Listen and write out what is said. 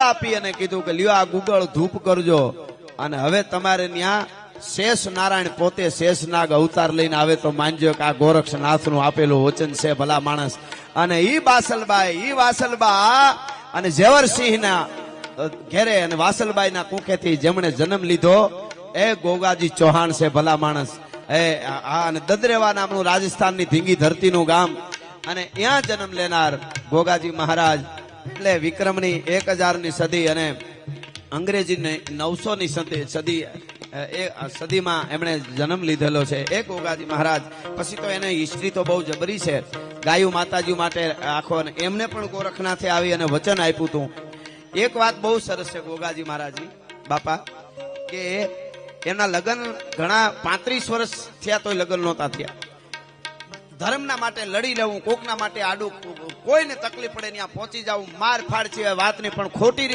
આપી અને કીધું કે લ્યો આ ગુગળ ધૂપ કરજો અને હવે તમારે ત્યાં શેષ નારાયણ પોતે શેષનાગ અવતાર લઈને આવે તો માનજો કે આ ગોરક્ષનાથ નું આપેલું વચન છે ભલા માણસ. અને ઈ વાસલબા અને ઝેવરસિંહ ના ઘેરે અને વાસલબાઈ ના કુખેથી જેમણે જન્મ લીધો એ ગોગાજી ચૌહાણ છે ભલા માણસ. અને દદરેવા નામનું રાજસ્થાનની ધીંગી ધરતીનું ગામ અને ત્યાં જન્મ લેનાર ગોગાજી મહારાજ એટલે વિક્રમની 1000ની સદી અને અંગ્રેજીની 900ની સદી સદીમાં એમણે જન્મ લીધેલો છે એ ગોગાજી મહારાજ. પછી તો એને હિસ્ટ્રી તો બહુ જબરી છે. ગાયું માતાજી માટે આખો અને એમને પણ ગોરખનાથે આવી અને વચન આપ્યું હતું. એક વાત બહુ સરસ છે ગોગાજી મહારાજની બાપા કે એમના લગ્ન ઘણા 35 વર્ષ થયા તોય લગ્ન નહોતા થયા. ધર્મના માટે લડી લેવું, કોકના માટે આડું, કોઈને તકલીફ પડે ત્યાં પહોંચી જવું, માર ફાડ છે વાતની પણ ખોટી